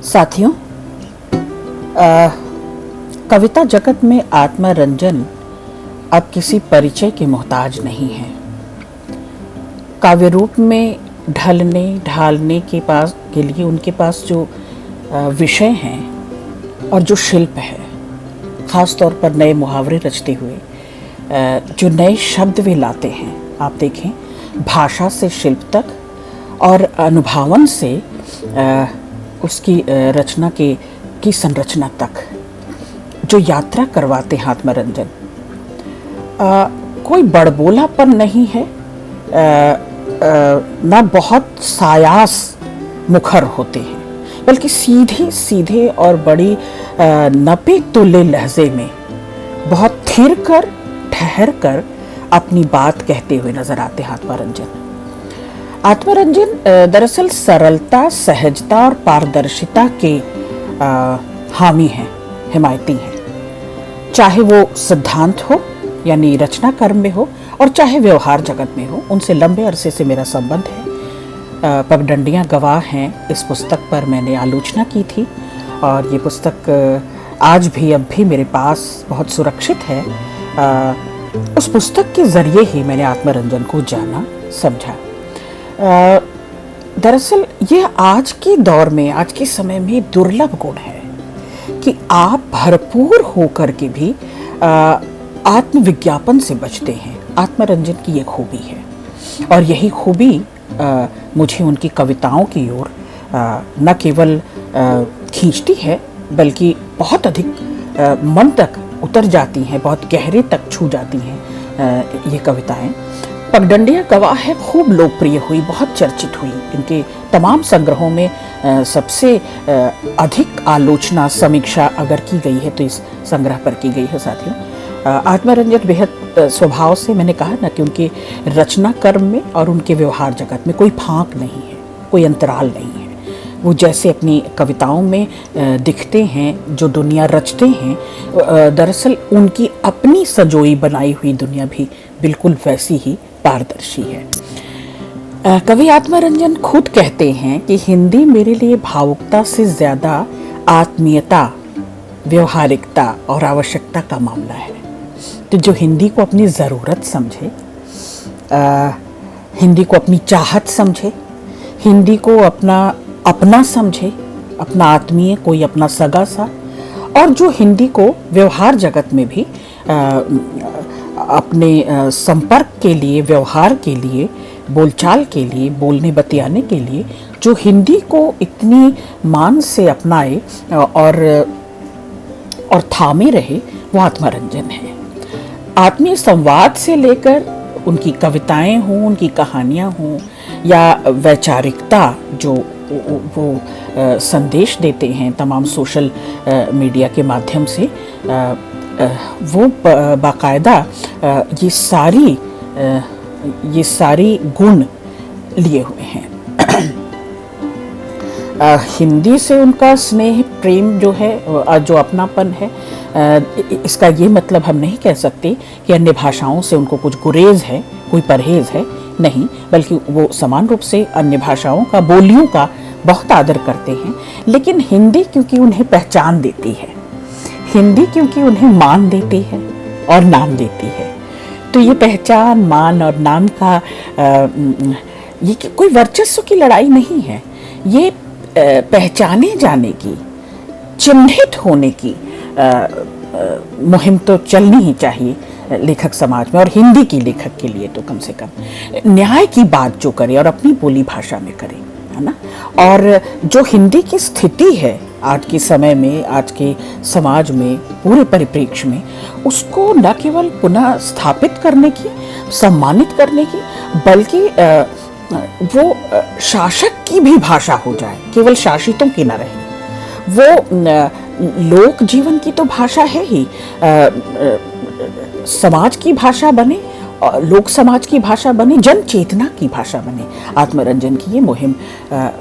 साथियों, कविता जगत में आत्मरंजन अब किसी परिचय के मोहताज नहीं है। काव्य रूप में ढलने ढालने के लिए उनके पास जो विषय हैं और जो शिल्प है, ख़ास तौर पर नए मुहावरे रचते हुए जो नए शब्द वे लाते हैं, आप देखें, भाषा से शिल्प तक और अनुभावन से उसकी रचना की संरचना तक जो यात्रा करवाते हैं आत्मरंजन, कोई बड़बोलापन नहीं है, ना बहुत सायास मुखर होते हैं, बल्कि सीधे सीधे और बड़ी नपे तुले लहजे में बहुत थिर कर ठहर कर अपनी बात कहते हुए नजर आते हैं आत्मरंजन दरअसल सरलता, सहजता और पारदर्शिता के हामी हैं, हिमायती हैं। चाहे वो सिद्धांत हो यानी रचना कर्म में हो और चाहे व्यवहार जगत में हो, उनसे लंबे अरसे से मेरा संबंध है। पगडंडियाँ गवाह हैं इस पुस्तक पर मैंने आलोचना की थी और ये पुस्तक आज भी अब भी मेरे पास बहुत सुरक्षित है। उस पुस्तक के जरिए ही मैंने आत्मरंजन को जाना, समझा। दरअसल ये आज के दौर में, आज के समय में दुर्लभ गुण है कि आप भरपूर होकर के भी आत्मविज्ञापन से बचते हैं। आत्मरंजन की ये खूबी है और यही खूबी मुझे उनकी कविताओं की ओर न केवल खींचती है बल्कि बहुत अधिक मन तक उतर जाती हैं, बहुत गहरे तक छू जाती हैं ये कविताएं। पगडंडियाँ गवाह है खूब लोकप्रिय हुई, बहुत चर्चित हुई। इनके तमाम संग्रहों में सबसे अधिक आलोचना, समीक्षा अगर की गई है तो इस संग्रह पर की गई है। साथियों, आत्मरंजन बेहद स्वभाव से, मैंने कहा ना कि उनके रचना कर्म में और उनके व्यवहार जगत में कोई फांक नहीं है, कोई अंतराल नहीं है। वो जैसे अपनी कविताओं में दिखते हैं, जो दुनिया रचते हैं, दरअसल उनकी अपनी सजोई बनाई हुई दुनिया भी बिल्कुल वैसी ही पारदर्शी है। कवि आत्मरंजन खुद कहते हैं कि हिंदी मेरे लिए भावुकता से ज़्यादा आत्मीयता, व्यवहारिकता और आवश्यकता का मामला है। तो जो हिंदी को अपनी ज़रूरत समझे, हिंदी को अपनी चाहत समझे, हिंदी को अपना समझे, अपना आत्मीय, कोई अपना सगा सा, और जो हिंदी को व्यवहार जगत में भी अपने संपर्क के लिए, व्यवहार के लिए, बोलचाल के लिए, बोलने बतियाने के लिए जो हिंदी को इतनी मान से अपनाए और थामे रहे, वो आत्मरंजन है। आत्मीय संवाद से लेकर उनकी कविताएं हों, उनकी कहानियां हों, या वैचारिकता जो वो संदेश देते हैं तमाम सोशल मीडिया के माध्यम से, वो बाकायदा ये सारी गुण लिए हुए हैं। हिंदी से उनका स्नेह, प्रेम जो है, जो अपनापन है, इसका ये मतलब हम नहीं कह सकते कि अन्य भाषाओं से उनको कुछ गुरेज है, कोई परहेज है, नहीं, बल्कि वो समान रूप से अन्य भाषाओं का, बोलियों का बहुत आदर करते हैं। लेकिन हिंदी क्योंकि उन्हें पहचान देती है, हिंदी क्योंकि उन्हें मान देती है और नाम देती है, तो ये पहचान, मान और नाम का ये कोई वर्चस्व की लड़ाई नहीं है। ये पहचाने जाने की, चिन्हित होने की मुहिम तो चलनी ही चाहिए लेखक समाज में, और हिंदी की लेखक के लिए तो कम से कम न्याय की बात जो करे और अपनी बोली भाषा में करे, है ना। और जो हिंदी की स्थिति है आज के समय में, आज के समाज में, पूरे परिप्रेक्ष्य में, उसको न केवल पुनः स्थापित करने की, सम्मानित करने की, बल्कि वो शासक की भी भाषा हो जाए, केवल शासितों की न रहे। वो लोक जीवन की तो भाषा है ही, समाज की भाषा बने, लोक समाज की भाषा बने, जन चेतना की भाषा बने। आत्मरंजन की ये मुहिम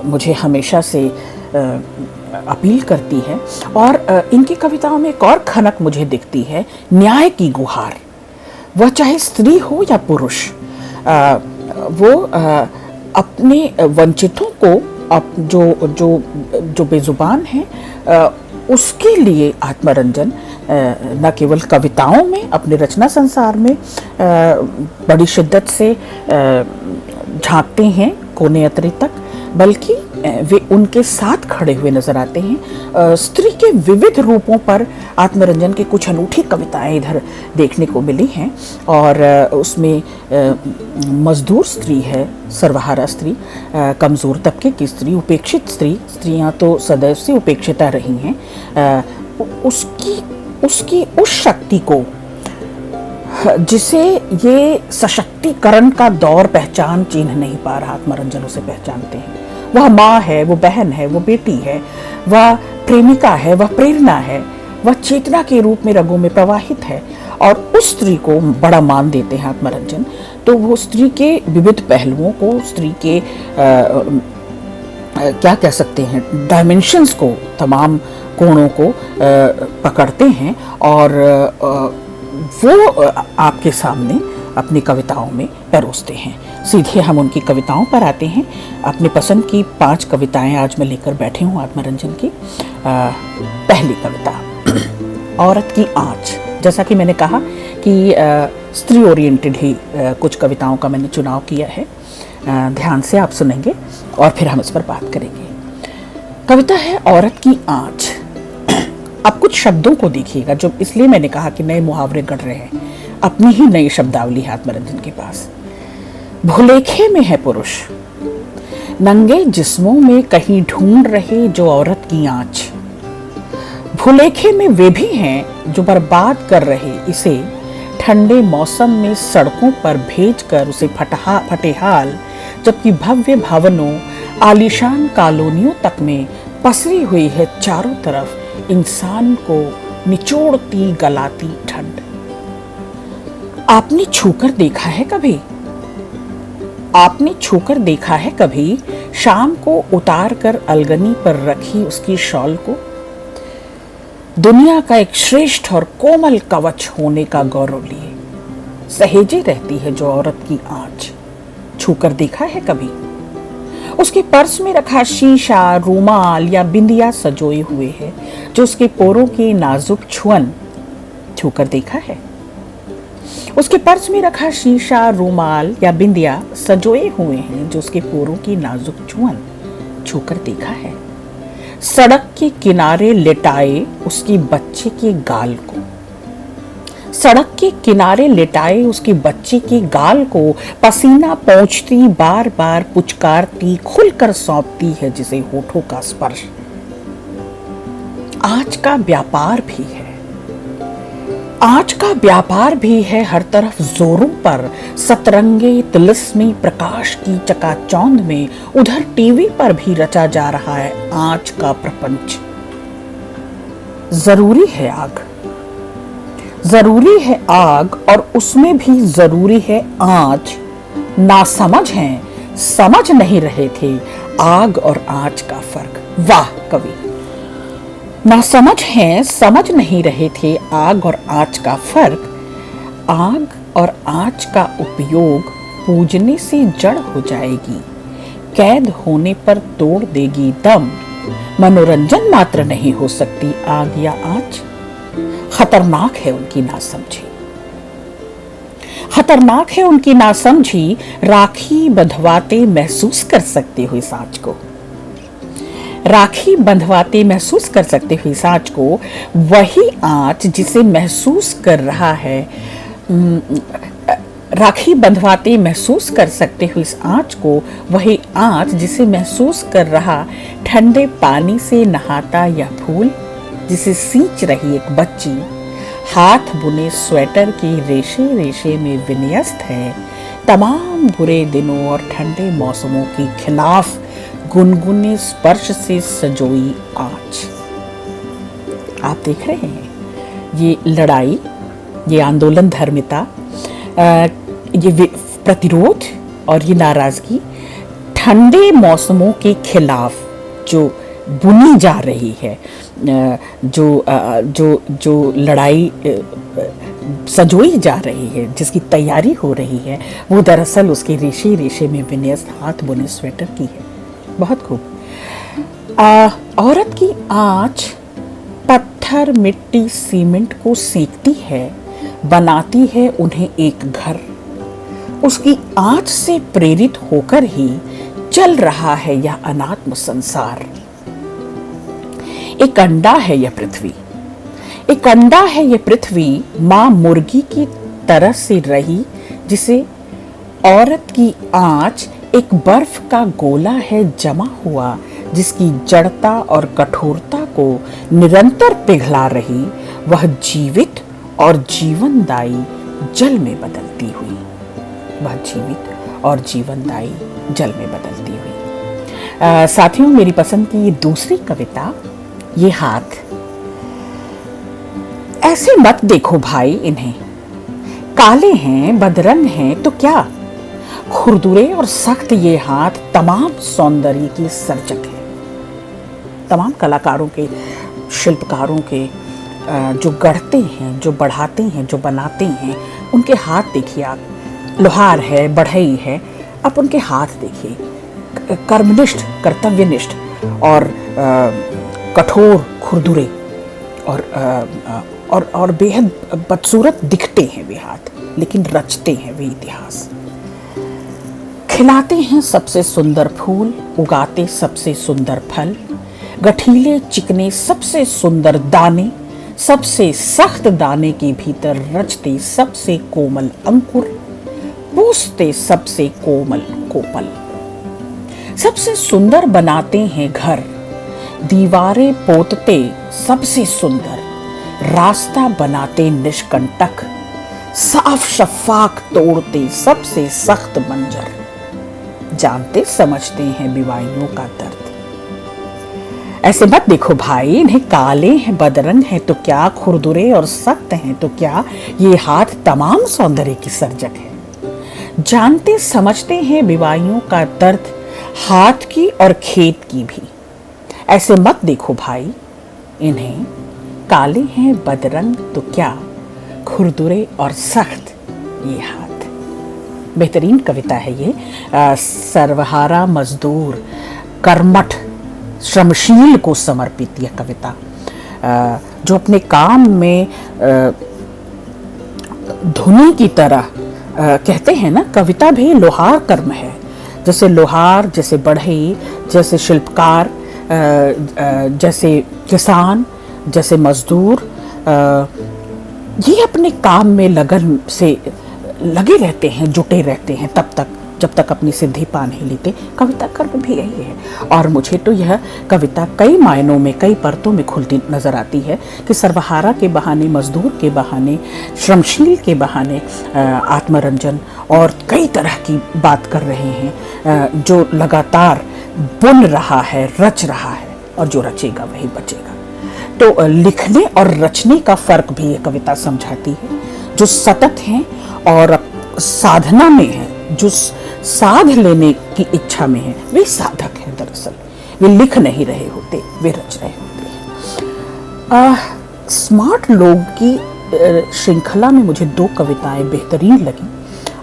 मुझे हमेशा से अपील करती है। और इनकी कविताओं में एक और खनक मुझे दिखती है, न्याय की गुहार। वह चाहे स्त्री हो या पुरुष, वो अपने वंचितों को, जो जो जो बेजुबान हैं, उसके लिए आत्मरंजन न केवल कविताओं में, अपने रचना संसार में बड़ी शिद्दत से झांकते हैं कोने अतरे तक, बल्कि वे उनके साथ खड़े हुए नजर आते हैं। स्त्री के विविध रूपों पर आत्मरंजन की कुछ अनूठी कविताएं इधर देखने को मिली हैं, और उसमें मजदूर स्त्री है, सर्वहारा स्त्री, कमज़ोर तबके की स्त्री, उपेक्षित स्त्री, स्त्रियां तो सदैव से उपेक्षिता रही हैं, उसकी उस शक्ति को जिसे ये सशक्तिकरण का दौर पहचान चिन्ह नहीं पा रहा, आत्मरंजन उसे पहचानते हैं। वह माँ है, वो बहन है, वो बेटी है, वह प्रेमिका है, वह प्रेरणा है, वह चेतना के रूप में रगों में प्रवाहित है, और उस स्त्री को बड़ा मान देते हैं आत्मरंजन। तो वो स्त्री के विविध पहलुओं को, स्त्री के क्या कह सकते हैं, डायमेंशंस को, तमाम कोणों को पकड़ते हैं, और वो आपके सामने अपनी कविताओं में परोसते हैं। सीधे हम उनकी कविताओं पर आते हैं। अपनी पसंद की 5 कविताएं आज मैं लेकर बैठी हूँ आत्मरंजन की। पहली कविता, औरत की आँच। जैसा कि मैंने कहा कि स्त्री ओरिएंटेड ही कुछ कविताओं का मैंने चुनाव किया है। ध्यान से आप सुनेंगे और फिर हम इस पर बात करेंगे। कविता है औरत की आँच। अब कुछ शब्दों को देखिएगा, जो इसलिए मैंने कहा कि नए मुहावरे गढ़ रहे हैं, अपनी ही नई शब्दावली है आत्मरंजन के पास। भुलेखे में है पुरुष, नंगे जिस्मों में कहीं ढूंढ रहे जो औरत की आँच। भुलेखे में वे भी हैं जो बर्बाद कर रहे इसे, ठंडे मौसम में सड़कों पर भेजकर उसे फटेहाल, जबकि भव्य भवनों, आलीशान कॉलोनियों तक में पसरी हुई है चारों तरफ इंसान को निचोड़ती गलाती ठंड। आपने छूकर देखा है कभी? आपने छूकर देखा है कभी शाम को उतार कर अलगनी पर रखी उसकी शॉल को? दुनिया का एक श्रेष्ठ और कोमल कवच होने का गौरव लिए सहेजे रहती है जो औरत की आँच। छूकर देखा है कभी? उसके पर्स में रखा शीशा, रूमाल या बिंदिया सजोए हुए है जो उसके पोरों की नाजुक छुअन। छूकर देखा है? उसके पर्स में रखा शीशा, रूमाल या बिंदिया सजोए हुए हैं जो उसके पोरों की नाजुक छुअन। छूकर देखा है? सड़क के किनारे लेटाए उसकी बच्चे के गाल को, सड़क के किनारे लेटाए उसकी बच्चे के गाल को पसीना पोंछती, बार बार पुचकारती, खुलकर सौंपती है जिसे होठों का स्पर्श। आज का व्यापार भी है, आज का व्यापार भी है हर तरफ जोरों पर, सतरंगे तिलिस्मी प्रकाश की चकाचौंध में। उधर टीवी पर भी रचा जा रहा है आज का प्रपंच। जरूरी है आग, जरूरी है आग, और उसमें भी जरूरी है आँच। नासमझ हैं, समझ नहीं रहे थे आग और आँच का फर्क। वाह कवि! नासमझ हैं, समझ नहीं रहे थे आग और आँच का फर्क। आग और आँच का उपयोग पूजने से जड़ हो जाएगी, कैद होने पर तोड़ देगी दम। मनोरंजन मात्र नहीं हो सकती आग या आँच। खतरनाक है उनकी नासमझी, खतरनाक है उनकी नासमझी। राखी बंधवाते महसूस कर सकते हुए सांच को, राखी बंधवाते महसूस कर सकते हुए सांच को, वही आँच जिसे महसूस कर रहा है, राखी बंधवाते महसूस कर सकते हुए इस आँच को, वही आँच जिसे महसूस कर रहा ठंडे पानी से नहाता यह फूल, जिसे सींच रही एक बच्ची हाथ बुने स्वेटर की रेशे रेशे में विन्यस्त है। तमाम बुरे दिनों और ठंडे मौसमों के खिलाफ गुनगुने स्पर्श से सजोई आँच। आप देख रहे हैं ये लड़ाई, ये आंदोलन धर्मिता, ये प्रतिरोध और ये नाराजगी ठंडे मौसमों के खिलाफ जो बुनी जा रही है, जो लड़ाई सजोई जा रही है, जिसकी तैयारी हो रही है, वो दरअसल उसके रेशे रेशे में विन्यस्त हाथ बुने स्वेटर की है। बहुत खूब। औरत की आँच पत्थर, मिट्टी, सीमेंट को सेकती है, बनाती है उन्हें एक घर। उसकी आँच से प्रेरित होकर ही चल रहा है यह अनात्म संसार। एक अंडा है यह पृथ्वी, एक अंडा है यह पृथ्वी, माँ मुर्गी की तरह से रही, जिसे औरत की आँच एक बर्फ का गोला है जमा हुआ, जिसकी जड़ता और कठोरता को निरंतर पिघला रही, वह जीवित और जीवनदायी जल में बदलती हुई, वह जीवित और जीवनदायी जल में बदलती हुई। साथियों, मेरी पसंद की ये दूसरी कविता, ये हाथ। ऐसे मत देखो भाई इन्हें, काले हैं, बदरंग हैं तो क्या, खुरदुरे और सख्त ये हाथ तमाम सौंदर्य की सर्जक है। तमाम कलाकारों के, शिल्पकारों के जो गढ़ते हैं, जो बढ़ाते हैं, जो बनाते हैं, उनके हाथ देखिए आप। लोहार है, बढ़ई है, आप उनके हाथ देखिए, कर्मनिष्ठ, कर्तव्यनिष्ठ और कठोर, खुरदुरे और बेहद बदसूरत दिखते हैं वे हाथ, लेकिन रचते हैं वे इतिहास। खिलाते हैं सबसे सुंदर फूल, उगाते सबसे सुंदर फल, गठीले चिकने सबसे सुंदर दाने, सबसे सख्त दाने के भीतर रचते सबसे कोमल अंकुर, पूछते सबसे कोमल कोपल। सबसे सुंदर बनाते हैं घर, दीवारें पोतते सबसे सुंदर, रास्ता बनाते निष्कंटक, साफ शफाक तोड़ते सबसे सख्त मंजर, जानते समझते हैं बीवाइयों का दर्द। ऐसे मत देखो भाई इन्हें, काले हैं, बदरंग हैं तो क्या, खुरदुरे और सख्त हैं तो क्या, ये हाथ तमाम सौंदर्य की सर्जक है। जानते समझते हैं बीवाइयों का दर्द, हाथ की और खेत की भी। ऐसे मत देखो भाई इन्हें, काले हैं, बदरंग तो क्या, खुरदुरे और सख्त ये हाथ। बेहतरीन कविता है ये। सर्वहारा मजदूर, कर्मठ, श्रमशील को समर्पित यह कविता, जो अपने काम में धुनी की तरह, कहते हैं ना, कविता भी लोहार कर्म है। जैसे लोहार, जैसे बढ़ई, जैसे शिल्पकार, जैसे किसान, जैसे मजदूर, ये अपने काम में लगन से लगे रहते हैं, जुटे रहते हैं तब तक जब तक अपनी सिद्धि पा नहीं लेते। कविता कर्म भी यही है। और मुझे तो यह कविता कई मायनों में, कई परतों में खुलती नजर आती है कि सर्वहारा के बहाने, मजदूर के बहाने, श्रमशील के बहाने आत्मरंजन और कई तरह की बात कर रहे हैं, जो लगातार बुन रहा है, रच रहा है, और जो रचेगा वही बचेगा। तो लिखने और रचने का फर्क भी ये कविता समझाती है। जो सतत हैं और साधना में हैं, जो साध लेने की इच्छा में है, वे साधक हैं। दरअसल वे लिख नहीं रहे होते, वे रच रहे होते हैं। स्मार्ट लोग की श्रृंखला में मुझे दो कविताएं बेहतरीन लगी।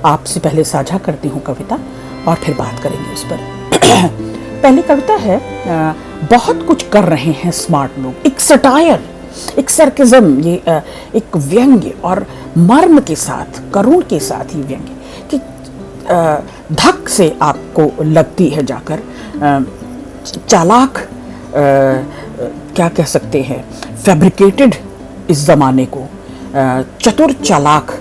आपसे पहले साझा करती हूँ कविता और फिर बात करेंगे उस पर। पहली कविता है, बहुत कुछ कर रहे हैं स्मार्ट लोग। एक सटायर, एक सरकिज्म, ये एक व्यंग्य और मर्म के साथ, करुण के साथ ही व्यंग्य कि धक से आपको लगती है जाकर। चालाक, क्या कह सकते हैं, फैब्रिकेटेड इस जमाने को, चतुर चालाक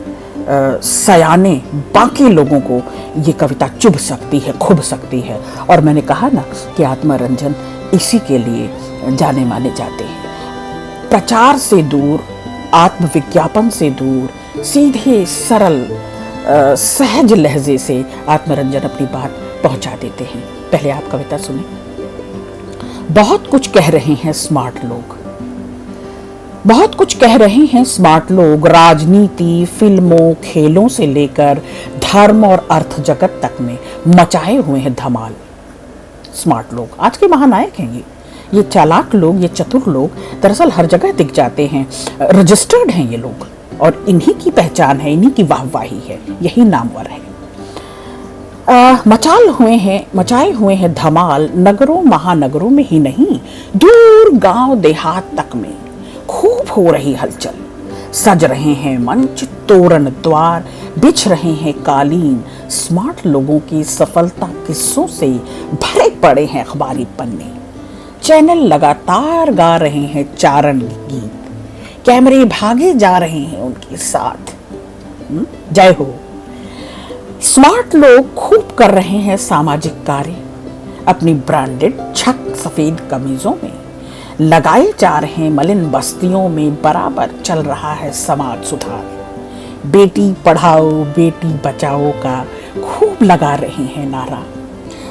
सयाने बाकी लोगों को ये कविता चुभ सकती है, खुभ सकती है। और मैंने कहा ना कि आत्मरंजन इसी के लिए जाने माने जाते हैं। प्रचार से दूर, आत्मविज्ञापन से दूर, सीधे सरल सहज लहजे से आत्मरंजन अपनी बात पहुंचा देते हैं। पहले आप कविता सुने। बहुत कुछ कह रहे हैं स्मार्ट लोग, बहुत कुछ कह रहे हैं स्मार्ट लोग, राजनीति, फिल्मों, खेलों से लेकर धर्म और अर्थ जगत तक में मचाए हुए हैं धमाल। स्मार्ट लोग आज के महानायक हैं। ये चालाक लोग, ये चतुर लोग दरअसल हर जगह दिख जाते हैं। रजिस्टर्ड हैं ये लोग, और इन्हीं की पहचान है, इन्हीं की वाहवाही है, यही नामवर है। मचाए हुए हैं धमाल नगरों महानगरों में ही नहीं, दूर गांव देहात तक में खूब हो रही हलचल। सज रहे हैं मंच, तोरण द्वार, बिछ रहे हैं कालीन। स्मार्ट लोगों की सफलता किस्सों से भरे पड़े हैं अखबारी पन्ने। चैनल लगातार गा रहे हैं चारण गीत, कैमरे भागे जा रहे हैं उनके साथ। जय हो। स्मार्ट लोग खूब कर रहे हैं सामाजिक कार्य, अपनी ब्रांडेड छक सफेद कमीजों में लगाए जा रहे मलिन बस्तियों में बराबर चल रहा है समाज सुधार। बेटी पढ़ाओ बेटी बचाओ का खूब लगा रहे हैं नारा।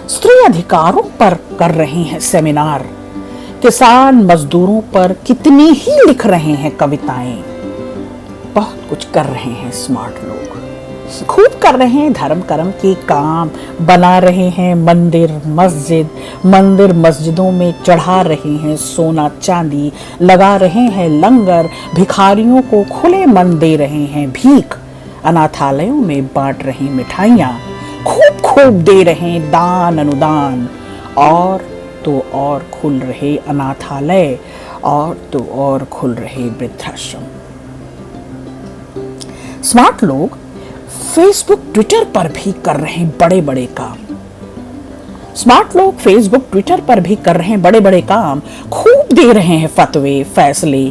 स्त्री अधिकारों पर कर रहे हैं सेमिनार। किसान मजदूरों पर कितनी ही लिख रहे हैं कविताएं। बहुत कुछ कर रहे हैं स्मार्ट लोग, खूब कर रहे हैं धर्म कर्म के काम, बना रहे हैं मंदिर मस्जिदों में चढ़ा रहे हैं सोना चांदी, लगा रहे हैं लंगर, भिखारियों को खुले मन दे रहे हैं भीख, अनाथालयों में बांट रहे मिठाइयाँ, खूब खूब दे रहे हैं दान अनुदान। और तो और खुल रहे अनाथालय, और तो और खुल रहे वृद्धाश्रम। स्मार्ट लोग फेसबुक ट्विटर पर भी कर रहे हैं बड़े बड़े काम। स्मार्ट लोग फेसबुक ट्विटर पर भी कर रहे हैं बड़े बड़े काम, खूब दे रहे हैं फतवे फैसले,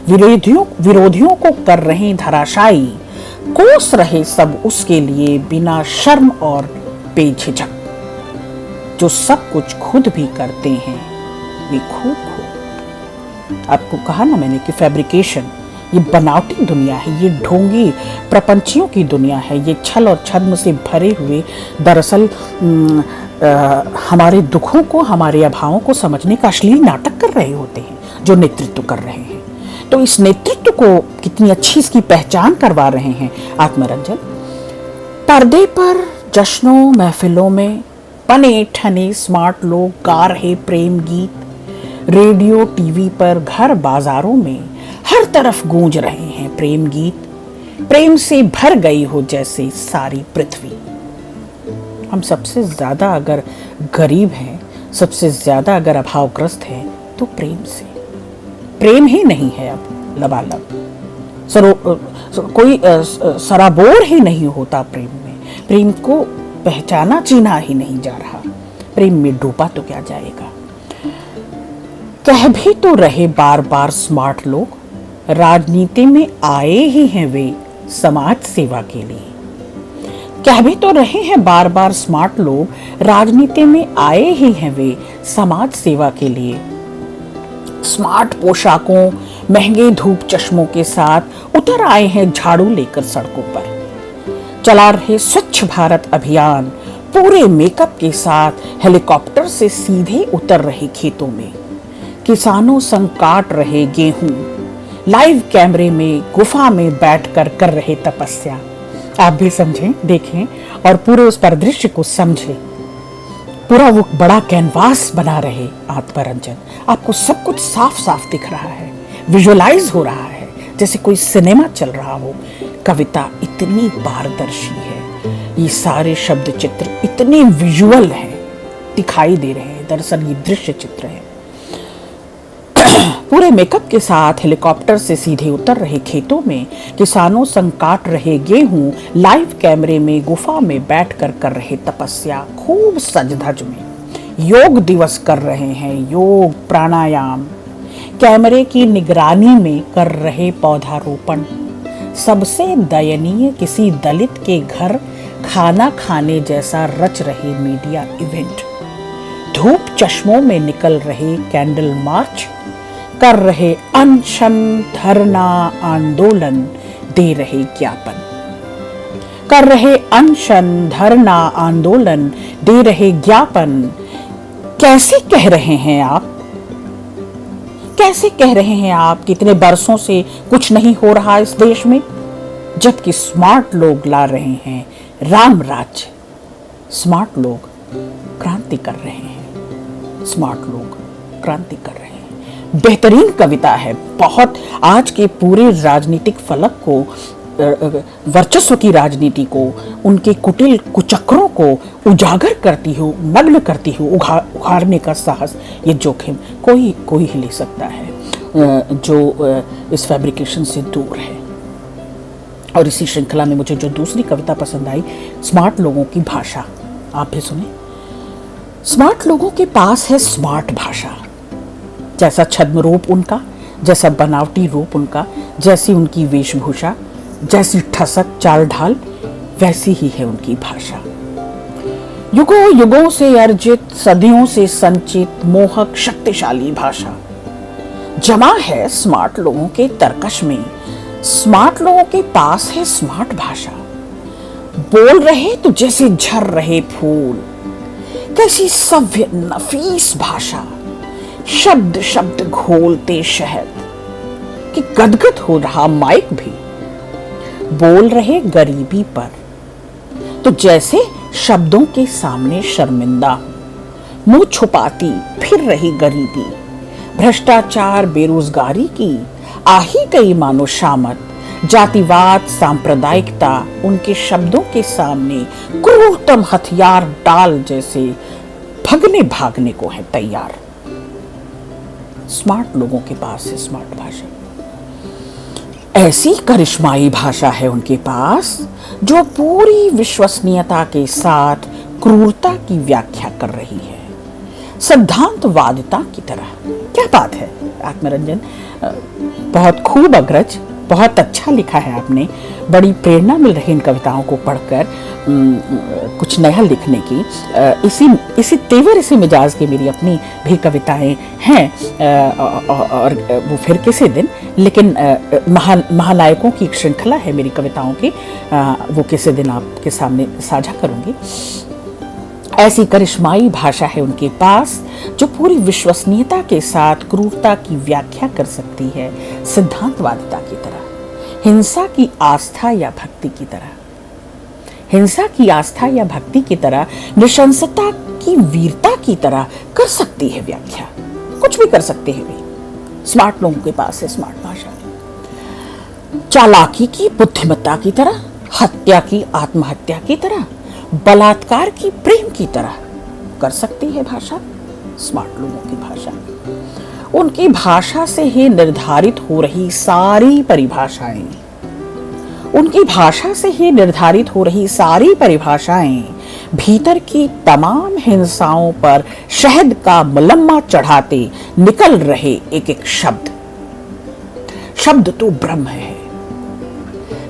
विरोधियों को कर रहे हैं धराशायी, कोस रहे सब उसके लिए बिना शर्म और बेझिझक। जो सब कुछ खुद भी करते हैं वे खूब। आपको कहा ना मैंने कि फैब्रिकेशन, ये बनावटी दुनिया है, ये ढोंगी प्रपंचियों की दुनिया है, ये छल और छद्म से भरे हुए दरअसल हमारे दुखों को, हमारे अभावों को समझने का अश्लील नाटक कर रहे होते हैं जो नेतृत्व कर रहे हैं। तो इस नेतृत्व को कितनी अच्छी इसकी पहचान करवा रहे हैं आत्मरंजन। पर्दे पर जश्नों महफिलों में बने ठने स्मार्ट लोग गा रहे प्रेम गीत। रेडियो टीवी पर घर बाजारों में हर तरफ गूंज रहे हैं प्रेम गीत। प्रेम से भर गई हो जैसे सारी पृथ्वी। हम सबसे ज्यादा अगर गरीब हैं, सबसे ज्यादा अगर अभावग्रस्त हैं, तो प्रेम से। प्रेम ही नहीं है अब लबालब, कोई सराबोर ही नहीं होता प्रेम में। प्रेम को पहचाना चीना ही नहीं जा रहा। प्रेम में डूबा तो क्या जाएगा। कह भी तो रहे बार बार स्मार्ट लोग, राजनीति में आए ही हैं वे समाज सेवा के लिए। कह भी तो रहे हैं बार बार स्मार्ट लोग, राजनीति में आए ही हैं वे समाज सेवा के लिए। स्मार्ट पोशाकों, महंगे धूप चश्मों के साथ उतर आए हैं झाड़ू लेकर सड़कों पर। चला रहे स्वच्छ भारत अभियान, पूरे मेकअप के साथ हेलीकॉप्टर से सीधे उतर रहे खेतों में। किसानों संग काट रहे गेहूं, लाइव कैमरे में गुफा में बैठकर कर रहे तपस्या। आप भी समझें, देखें और पूरे उस परिदृश्य को समझें। पूरा वो बड़ा कैनवास बना रहे आत्मरंजन। आपको सब कुछ साफ साफ दिख रहा है, विजुअलाइज हो रहा है, जैसे कोई सिनेमा चल रहा हो। कविता इतनी पारदर्शी है, ये सारे शब्द चित्र इतने विजुअल हैं, दिखाई दे रहे हैं। दरअसल ये दृश्य चित्र है। पूरे मेकअप के साथ हेलीकॉप्टर से सीधे उतर रहे खेतों में, किसानों संग काट रहे गेहूं, लाइव कैमरे में गुफा में बैठकर कर रहे तपस्या, खूब सज धज में। योग दिवस कर रहे हैं, योग प्राणायाम, कैमरे की निगरानी में कर रहे पौधारोपण। सबसे दयनीय किसी दलित के घर खाना खाने जैसा रच रहे मीडिया इवेंट। धूप चश्मों में निकल रहे कैंडल मार्च, कर रहे अनशन धरना आंदोलन, दे रहे ज्ञापन। कर रहे अनशन धरना आंदोलन, दे रहे ज्ञापन। कैसे कह रहे हैं आप, कैसे कह रहे हैं आप कि इतने बरसों से कुछ नहीं हो रहा इस देश में, जबकि स्मार्ट लोग ला रहे हैं राम राज्य। स्मार्ट लोग क्रांति कर रहे हैं, स्मार्ट लोग क्रांति कर रहे हैं। बेहतरीन कविता है। बहुत आज के पूरे राजनीतिक फलक को, वर्चस्व की राजनीति को, उनके कुटिल कुचक्रों को उजागर करती हो, नग्न करती हो, उखाड़ने का साहस, ये जोखिम कोई ही ले सकता है जो इस फैब्रिकेशन से दूर है। और इसी श्रृंखला में मुझे जो दूसरी कविता पसंद आई, स्मार्ट लोगों की भाषा, आप भी सुने। स्मार्ट लोगों के पास है स्मार्ट भाषा। जैसा छद्म रूप उनका, जैसा बनावटी रूप उनका, जैसी उनकी वेशभूषा, जैसी ठसक चाल ढाल, वैसी ही है उनकी भाषा। युगों युगों से अर्जित, सदियों से संचित, मोहक शक्तिशाली भाषा जमा है स्मार्ट लोगों के तरकश में। स्मार्ट लोगों के पास है स्मार्ट भाषा। बोल रहे तो जैसे झर रहे फूल, कैसी सभ्य नफीस भाषा। शब्द शब्द घोलते शहद कि गदगद हो रहा माइक भी। बोल रहे गरीबी पर तो जैसे शब्दों के सामने शर्मिंदा हूं। मुंह छुपाती फिर रही गरीबी, भ्रष्टाचार बेरोजगारी की आ ही गई मानो शामत। जातिवाद सांप्रदायिकता उनके शब्दों के सामने क्रूरतम हथियार डाल जैसे भगने भागने को है तैयार। स्मार्ट लोगों के पास है स्मार्ट भाषा। ऐसी करिश्माई भाषा है उनके पास जो पूरी विश्वसनीयता के साथ क्रूरता की व्याख्या कर रही है, सिद्धांतवादिता की तरह। क्या बात है आत्मरंजन, बहुत खूब अग्रज, बहुत अच्छा लिखा है आपने। बड़ी प्रेरणा मिल रही इन कविताओं को पढ़कर कुछ नया लिखने की। इसी तेवर, इसी मिजाज की मेरी अपनी भी कविताएं हैं और वो फिर किसी दिन, लेकिन महानायकों की एक श्रृंखला है मेरी कविताओं की, वो किसी दिन आपके सामने साझा करूंगी। ऐसी करिश्माई भाषा है उनके पास जो पूरी विश्वसनीयता के साथ क्रूरता की व्याख्या कर सकती है, सिद्धांतवादिता की तरह, हिंसा की आस्था या भक्ति की तरह। हिंसा की आस्था या भक्ति की तरह, नृशंसता की वीरता की तरह कर सकती है व्याख्या। कुछ भी कर सकते हैं वे। स्मार्ट लोगों के पास है स्मार्ट भाषा। चालाकी की बुद्धिमत्ता की तरह, हत्या की आत्महत्या की तरह, बलात्कार की प्रेम की तरह कर सकती है भाषा स्मार्ट लोगों की भाषा। उनकी भाषा से ही निर्धारित हो रही सारी परिभाषाएं, उनकी भाषा से ही निर्धारित हो रही सारी परिभाषाएं भीतर की तमाम हिंसाओं पर शहद का मुलम्मा चढ़ाते निकल रहे एक एक शब्द। शब्द तो ब्रह्म है,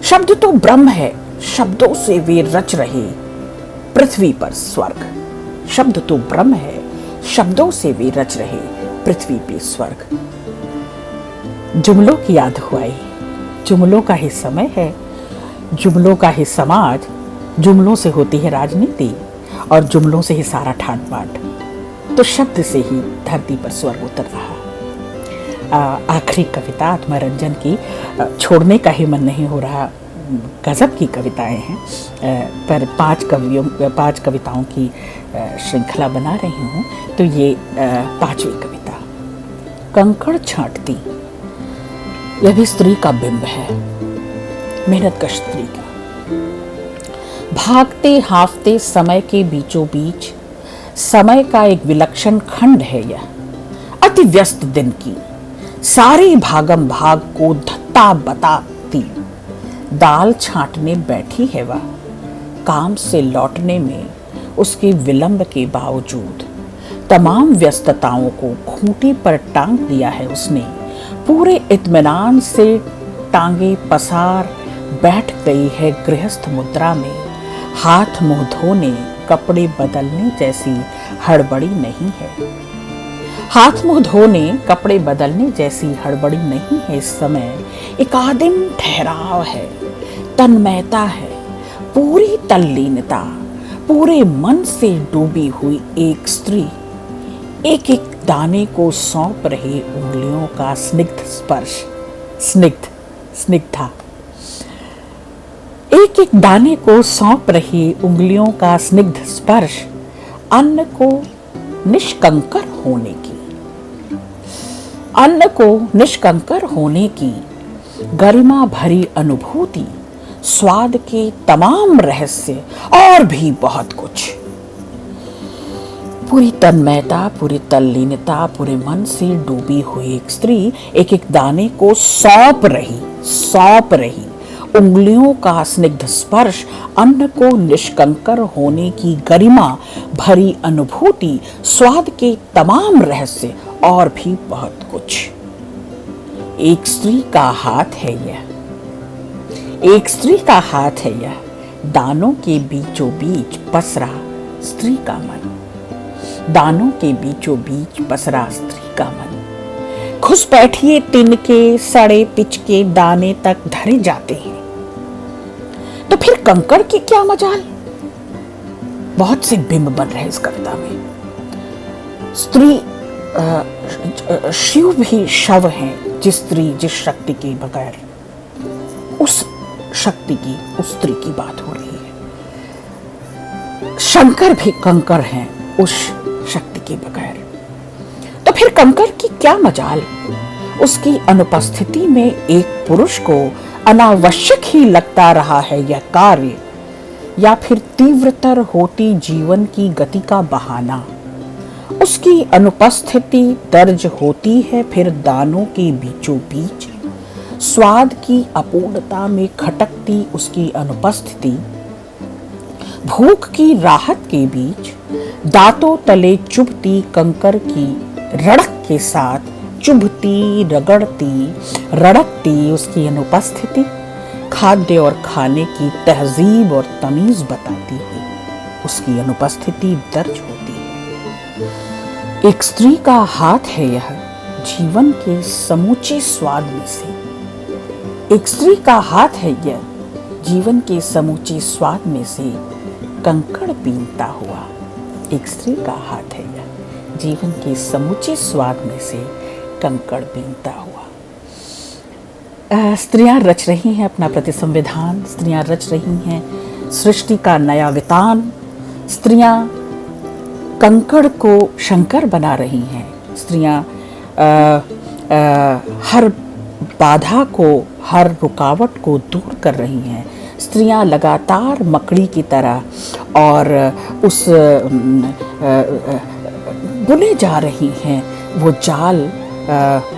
शब्द तो ब्रह्म है, शब्दों से वे रच रहे पृथ्वी पर स्वर्ग। शब्द तो ब्रह्म है, शब्दों से वे रच रहे पृथ्वी पे स्वर्ग। जुमलों की याद हुई, जुमलों का ही समय है, जुमलों का ही समाज, जुमलों से होती है राजनीति और जुमलों से ही सारा ठाट बाट। तो शब्द से ही धरती पर स्वर्ग उतर रहा। आखिरी कविता आत्मरंजन की, छोड़ने का ही मन नहीं हो रहा। गजब की कविताएं हैं, पर पांच कविताओं की श्रृंखला बना रही हूँ। तो ये पांचवी कविता, कंकड़ छांटती। यह भी स्त्री का बिंब है, मेहनतकश स्त्री का। भागते हाफते समय के बीचों बीच, समय का एक विलक्षण खंड है यह। अति व्यस्त दिन की सारी भागम भाग को धत्ता बताती दाल छांटने बैठी है वह। काम से लौटने में उसके विलंब के बावजूद तमाम व्यस्तताओं को खूंटी पर टांग दिया है उसने। पूरे इत्मीनान से टांगे पसार बैठ गई है गृहस्थ मुद्रा में। हाथ मुंह धोने कपड़े बदलने जैसी हड़बड़ी नहीं है। हाथ मुंह धोने कपड़े बदलने जैसी हड़बड़ी नहीं है इस समय। एक आदिम ठहराव है, तन्मयता है, पूरी तल्लीनता, पूरे मन से डूबी हुई एक स्त्री एक एक दाने को सौंप रही उंगलियों का स्निग्ध स्पर्श। स्निग्धा एक एक दाने को सौंप रही उंगलियों का स्निग्ध स्पर्श, अन्न को निष्कंकर होने की। अन्न को निष्कंकर होने की गरिमा भरी अनुभूति, स्वाद के तमाम रहस्य और भी बहुत कुछ। पूरी तन्मयता, पूरी तल्लीनता, पूरे मन से डूबी हुई एक स्त्री एक एक दाने को सौंप रही। उंगलियों का स्निग्ध स्पर्श, अन्न को निष्कंकर होने की गरिमा भरी अनुभूति, स्वाद के तमाम रहस्य और भी बहुत कुछ। एक स्त्री का हाथ है यह, एक स्त्री का हाथ है यह, दानों के बीचों बीच पसरा स्त्री का मन, दानों के बीचों बीच पसरा स्त्री का मन। घुसपैठिए तिनके सड़े पिचके दाने तक धरे जाते हैं, तो फिर कंकड़ की क्या मजाल। बहुत से बिंब बन रहे इस कविता में। स्त्री शिव भी शव है, जिस स्त्री जिस शक्ति के बगैर, उस शक्ति की, उस स्त्री की बात हो रही है। शंकर भी कंकड़ हैं उस शक्ति के बगैर। तो फिर कंकड़ की क्या मजाल। उसकी अनुपस्थिति में एक पुरुष को अनावश्यक ही लगता रहा है यह कार्य, या फिर तीव्रतर होती जीवन की गति का बहाना। उसकी अनुपस्थिति दर्ज होती है फिर दानों के बीचों बीच, स्वाद की अपूर्णता में खटकती उसकी अनुपस्थिति, भूख की राहत के बीच दांतों तले चुभती कंकर की रड़क के साथ चुभती, रगड़ती, रड़कती उसकी अनुपस्थिति खाद्य और खाने की तहजीब और तमीज बताती है। उसकी अनुपस्थिति दर्ज होती है। एक स्त्री का हाथ है यह, जीवन के समूचे स्वाद में से। एक स्त्री का हाथ है यह, जीवन के समूचे स्वाद में से कंकड़ बीनता हुआ। एक स्त्री का हाथ है यह, जीवन के समूचे स्वाद में से कंकड़ बीनता हुआ। स्त्रियां रच रही हैं अपना प्रतिसंविधान, स्त्रियां रच रही हैं सृष्टि का नया वितान, स्त्रियां कंकड़ को शंकर बना रही हैं, स्त्रियां हर बाधा को, हर रुकावट को दूर कर रही हैं। स्त्रियां लगातार मकड़ी की तरह और उस बुने जा रही हैं वो जाल,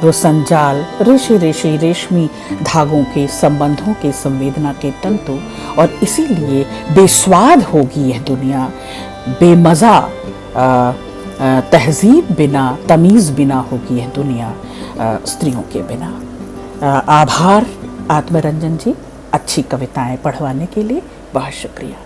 वो संजाल, रेशमी धागों के, संबंधों के, संवेदना के तंतु। और इसीलिए बेस्वाद होगी यह दुनिया, बेमज़ा, तहजीब बिना, तमीज़ बिना होगी यह दुनिया स्त्रियों के बिना। आभार आत्मरंजन जी, अच्छी कविताएं पढ़वाने के लिए बहुत शुक्रिया।